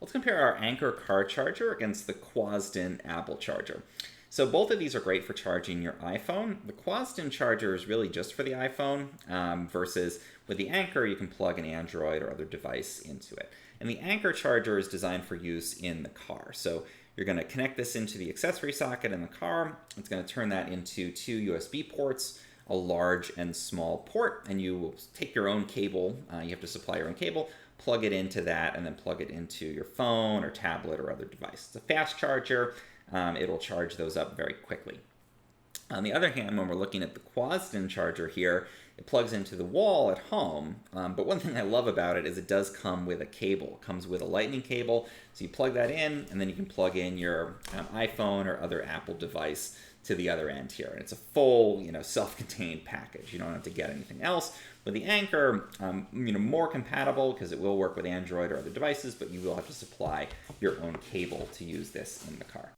let's compare our Anker car charger against the Quzudn Apple charger. So both of these are great for charging your iPhone. The Quzudn charger is really just for the iPhone, versus with the Anker, you can plug an Android or other device into it. And the Anker charger is designed for use in the car. So you're going to connect this into the accessory socket in the car. It's going to turn that into two USB ports, a large and small port, and you will take your own cable. You have to supply your own cable, plug it into that, and then plug it into your phone or tablet or other device. It's a fast charger. It'll charge those up very quickly. On the other hand, when we're looking at the Quzudn charger here, it plugs into the wall at home, but one thing I love about it is it does come with a cable. It comes with a lightning cable, so you plug that in, and then you can plug in your iPhone or other Apple device to the other end here. And it's a full, self-contained package. You don't have to get anything else. With the Anker, more compatible because it will work with Android or other devices, but you will have to supply your own cable to use this in the car.